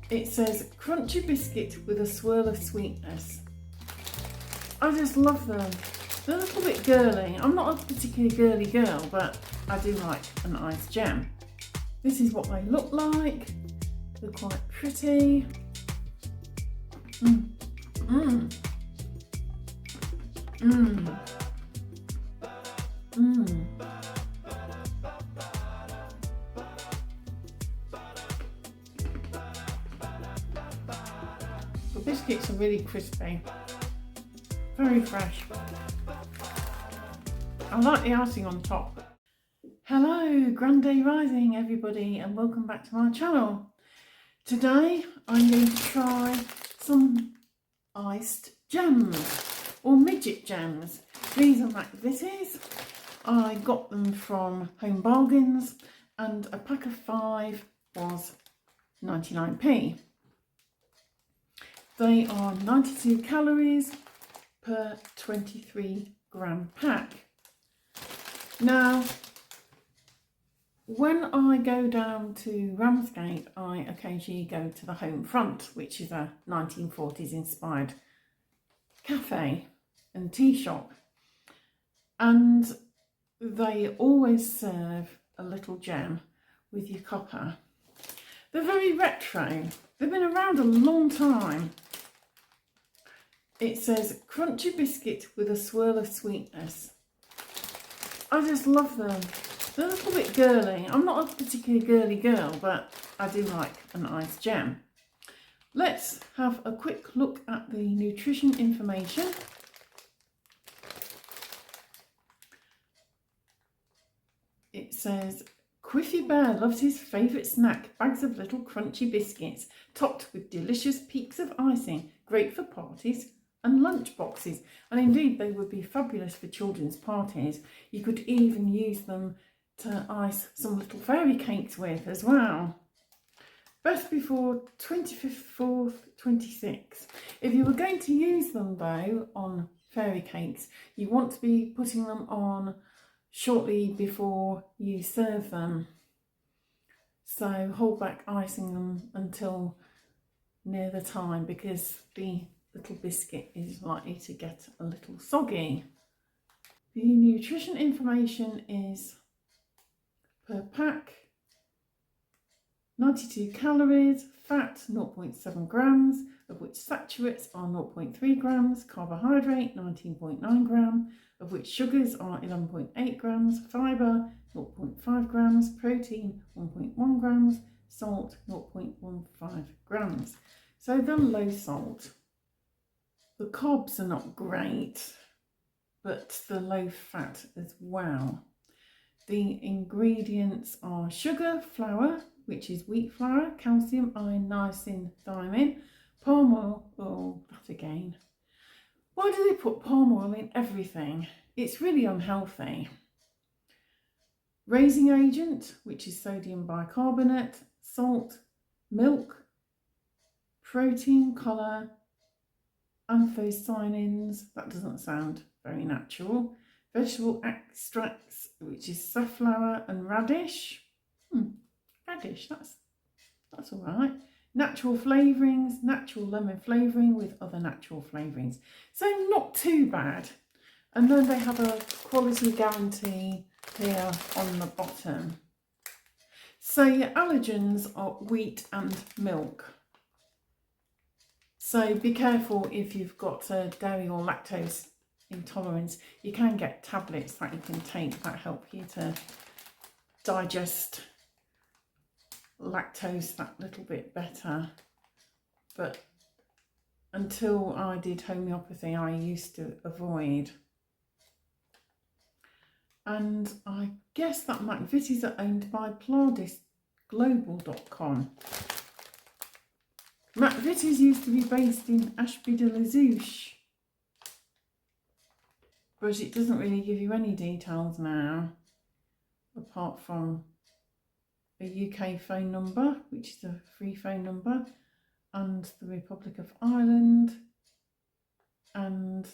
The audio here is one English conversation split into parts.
It says crunchy biscuit with a swirl of sweetness. I just love them. They're a little bit girly. I'm not a particularly girly girl, but I do like a nice gem. This is what they look like. They're quite pretty. The biscuits are really crispy, very fresh. I like the icing on top. Hello, Grand Day Rising everybody, and welcome back to my channel. Today I'm going to try some iced gems or midget gems. These are McVitie's. I got them from Home Bargains and a pack of 5 was 99p. They are 92 calories per 23 gram pack. Now, when I go down to Ramsgate, I occasionally go to the Home Front, which is a 1940s inspired cafe and tea shop. And they always serve a little gem with your cuppa. They're very retro. They've been around a long time. It says crunchy biscuit with a swirl of sweetness. I just love them. They're a little bit girly. I'm not a particularly girly girl, but I do like a nice gem. Let's have a quick look at the nutrition information. It says Quiffy Bear loves his favourite snack, bags of little crunchy biscuits, topped with delicious peaks of icing, great for parties and lunch boxes. And indeed, they would be fabulous for children's parties. You could even use them to ice some little fairy cakes with as well. Best before 25th, 4th, 26. If you were going to use them though on fairy cakes, you want to be putting them on shortly before you serve them. So hold back icing them until near the time, because the little biscuit is likely to get a little soggy. The nutrition information is per pack 92 calories, fat 0.7 grams, of which saturates are 0.3 grams, carbohydrate 19.9 gram, of which sugars are 11.8 grams, fibre 0.5 grams, protein 1.1 grams, salt 0.15 grams. So they're low salt. The carbs are not great, but they're low fat as well. The ingredients are sugar, flour, which is wheat flour, calcium, iron, niacin, thiamine, palm oil, oh, that again. Why do they put palm oil in everything? It's really unhealthy. Raising agent, which is sodium bicarbonate, salt, milk, protein, colour, anthocyanins, that doesn't sound very natural. Vegetable extracts, which is safflower and radish. Radish, that's all right. Natural flavourings, natural lemon flavouring with other natural flavourings. So not too bad. And then they have a quality guarantee here on the bottom. So your allergens are wheat and milk. So be careful if you've got a dairy or lactose intolerance. You can get tablets that you can take that help you to digest lactose that little bit better. But until I did homeopathy, I used to avoid. And I guess that McVitie's are owned by PlardisGlobal.com. McVitie's used to be based in Ashby-de-la-Zouch, but it doesn't really give you any details now, apart from a UK phone number, which is a free phone number, and the Republic of Ireland, and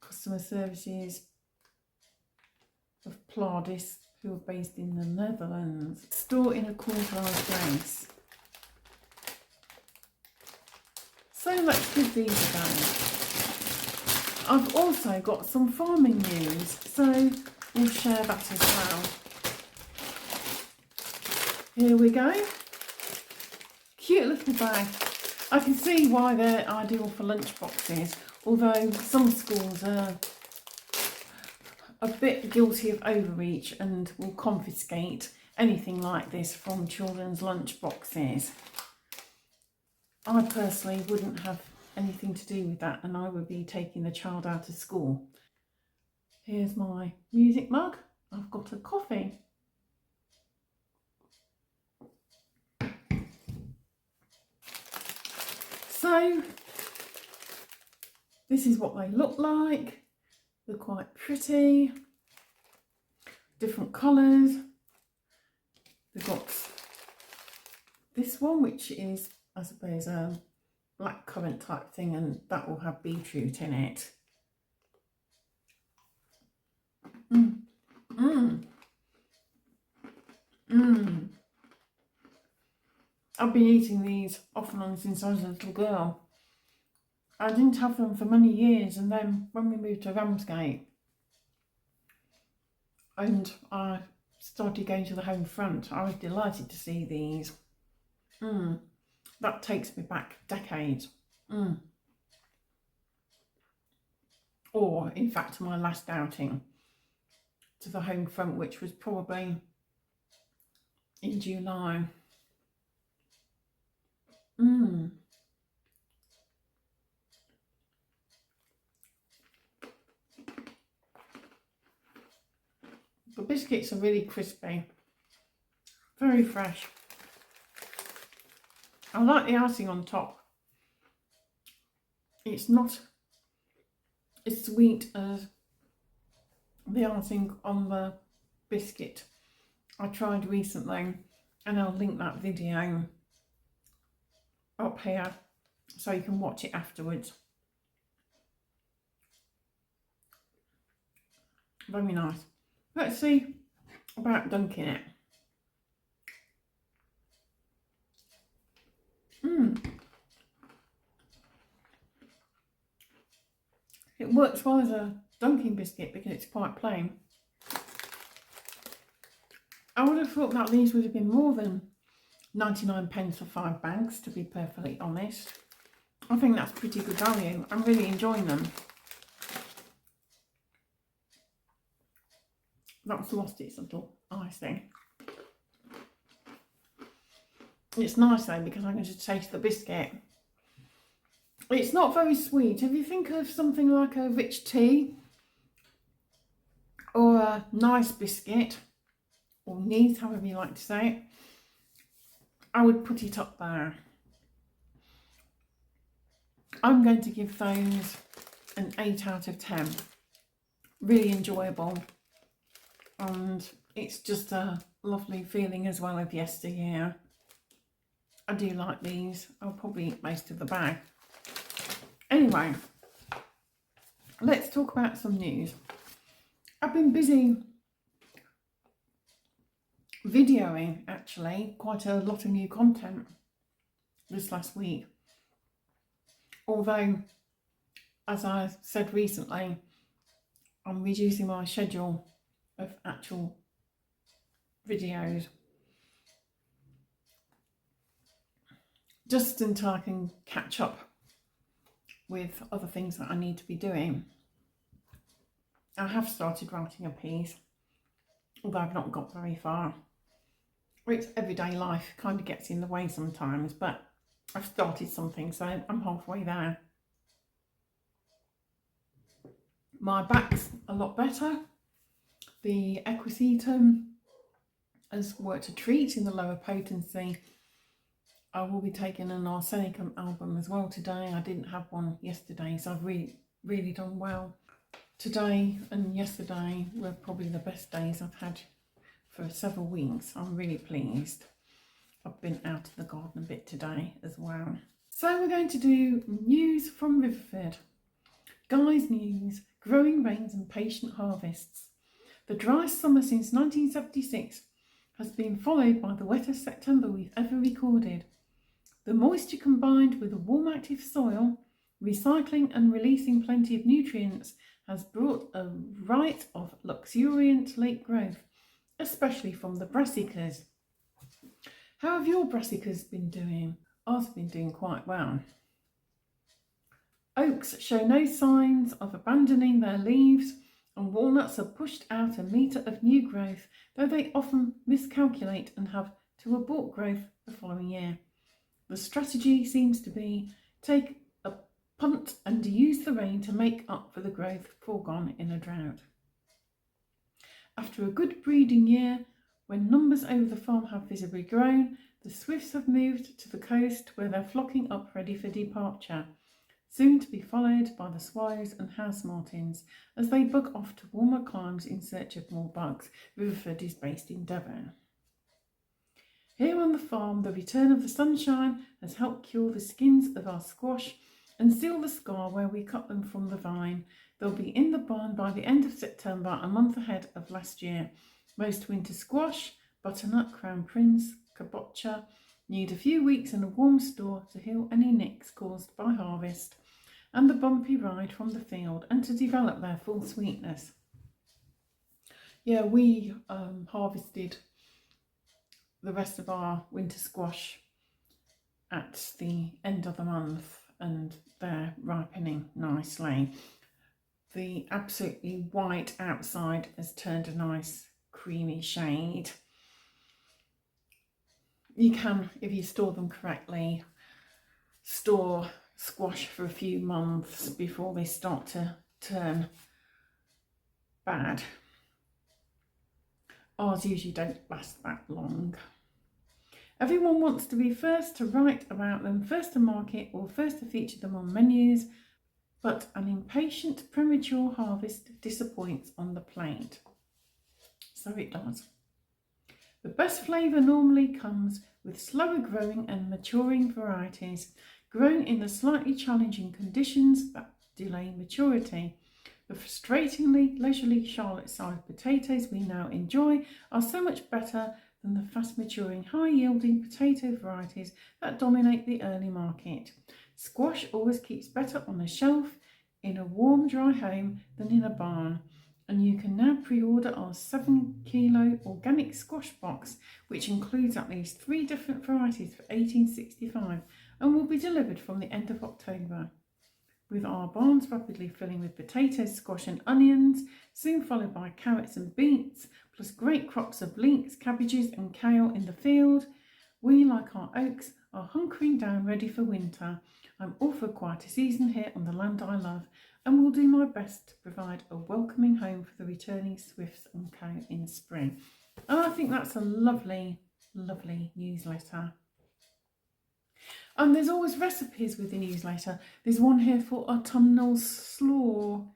customer services of Plardis, who are based in the Netherlands. Store in a cool dry place. So let's give these a go. I've also got some farming news, so we'll share that as well. Here we go. Cute little bag. I can see why they're ideal for lunch boxes, although some schools are a bit guilty of overreach and will confiscate anything like this from children's lunch boxes. I personally wouldn't have anything to do with that, and I would be taking the child out of school. Here's my music mug. I've got a coffee. So this is what they look like. They're quite pretty, different colours. They've got this one, which is, I suppose, a blackcurrant type thing, and that will have beetroot in it. I've been eating these off and on since I was a little girl. I didn't have them for many years, and then when we moved to Ramsgate and I started going to the home front, I was delighted to see these. That takes me back decades. Or in fact my last outing to the home front, which was probably in July. The biscuits are really crispy, very fresh. I like the icing on top. It's not as sweet as the icing on the biscuit I tried recently, and I'll link that video up here so you can watch it afterwards. Very nice. Let's see about dunking it. It works well as a dunking biscuit because it's quite plain. I would have thought that these would have been more than 99p for 5 bags, to be perfectly honest. I think that's pretty good value. I'm really enjoying them. That's lost its little icing. It's nice though, because I'm going to taste the biscuit. It's not very sweet. If you think of something like a rich tea or a nice biscuit, or neat, however you like to say it, I would put it up there. I'm going to give those an 8 out of 10. Really enjoyable, and it's just a lovely feeling as well of yesteryear. I do like these. I'll probably eat most of the bag. Anyway, let's talk about some news. I've been busy videoing, actually, quite a lot of new content this last week. Although, as I said recently, I'm reducing my schedule of actual videos just until I can catch up with other things that I need to be doing. I have started writing a piece, although I've not got very far. It's everyday life kind of gets in the way sometimes, but I've started something, so I'm halfway there. My back's a lot better. The equisetum has worked a treat in the lower potency. I will be taking an arsenicum album as well today. I didn't have one yesterday, so I've really done well. Today and yesterday were probably the best days I've had for several weeks. I'm really pleased. I've been out of the garden a bit today as well. So we're going to do news from Riverford. Guy's news, growing rains and patient harvests. The driest summer since 1976 has been followed by the wettest September we've ever recorded. The moisture combined with a warm active soil, recycling and releasing plenty of nutrients has brought a right of luxuriant late growth, especially from the brassicas. How have your brassicas been doing? Ours have been doing quite well. Oaks show no signs of abandoning their leaves, and walnuts are pushed out a metre of new growth, though they often miscalculate and have to abort growth the following year. The strategy seems to be take a punt and use the rain to make up for the growth foregone in a drought. After a good breeding year, when numbers over the farm have visibly grown, the swifts have moved to the coast where they're flocking up ready for departure, soon to be followed by the swallows and house martins as they bug off to warmer climes in search of more bugs. Riverford is based in Devon. Here on the farm, the return of the sunshine has helped cure the skins of our squash and seal the scar where we cut them from the vine. They'll be in the barn by the end of September, a month ahead of last year. Most winter squash, butternut, crown prince, kabocha need a few weeks in a warm store to heal any nicks caused by harvest and the bumpy ride from the field and to develop their full sweetness. Yeah, we harvested the rest of our winter squash at the end of the month and they're ripening nicely. The absolutely white outside has turned a nice creamy shade. You can, if you store them correctly, store squash for a few months before they start to turn bad. Ours usually don't last that long. Everyone wants to be first to write about them, first to market or first to feature them on menus, but an impatient premature harvest disappoints on the plate. So it does. The best flavour normally comes with slower growing and maturing varieties, grown in the slightly challenging conditions that delay maturity. The frustratingly leisurely Charlotte-sized potatoes we now enjoy are so much better than the fast-maturing, high-yielding potato varieties that dominate the early market. Squash always keeps better on a shelf in a warm, dry home than in a barn, and you can now pre-order our 7-kilo organic squash box, which includes at least 3 different varieties for $18.65 and will be delivered from the end of October. With our barns rapidly filling with potatoes, squash and onions, soon followed by carrots and beets, plus great crops of leeks, cabbages and kale in the field, we, like our oaks, are hunkering down ready for winter. I'm all for quite a season here on the land I love and will do my best to provide a welcoming home for the returning swifts and co in spring. And I think that's a lovely, lovely newsletter. And there's always recipes with the newsletter. There's one here for autumnal slaw.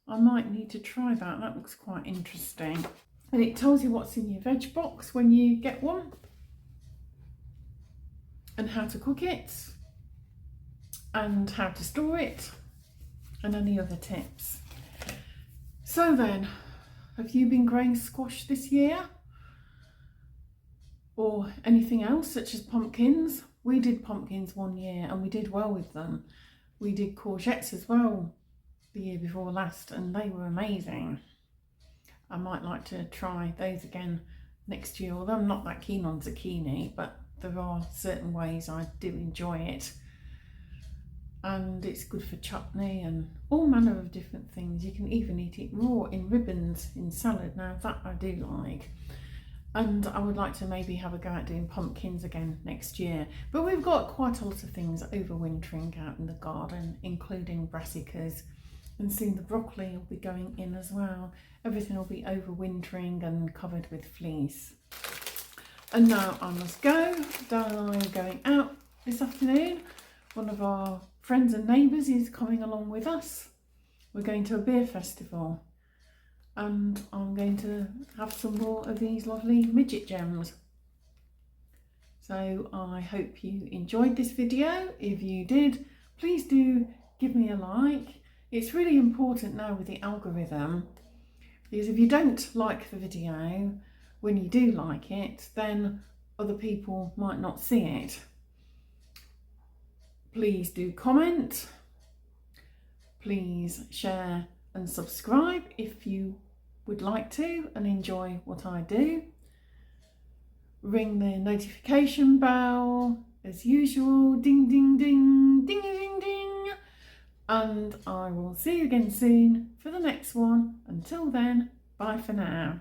I might need to try that. That looks quite interesting. And it tells you what's in your veg box when you get one and how to cook it and how to store it and any other tips. So then, have you been growing squash this year? Or anything else such as pumpkins? We did pumpkins one year and we did well with them. We did courgettes as well the year before last and they were amazing. I might like to try those again next year, although I'm not that keen on zucchini, but there are certain ways I do enjoy it. And it's good for chutney and all manner of different things. You can even eat it raw in ribbons in salad. Now that I do like. And I would like to maybe have a go at doing pumpkins again next year. But we've got quite a lot of things overwintering out in the garden, including brassicas. And soon the broccoli will be going in as well. Everything will be overwintering and covered with fleece. And now I must go. Dan and I are going out this afternoon. One of our friends and neighbours is coming along with us. We're going to a beer festival. And I'm going to have some more of these lovely midget gems. So I hope you enjoyed this video. If you did, please do give me a like. It's really important now with the algorithm, because if you don't like the video when you do like it, then other people might not see it. Please do comment. Please share and subscribe if you would like to and enjoy what I do. Ring the notification bell as usual. Ding, ding, ding, ding, ding, ding. And I will see you again soon for the next one. Until then, bye for now.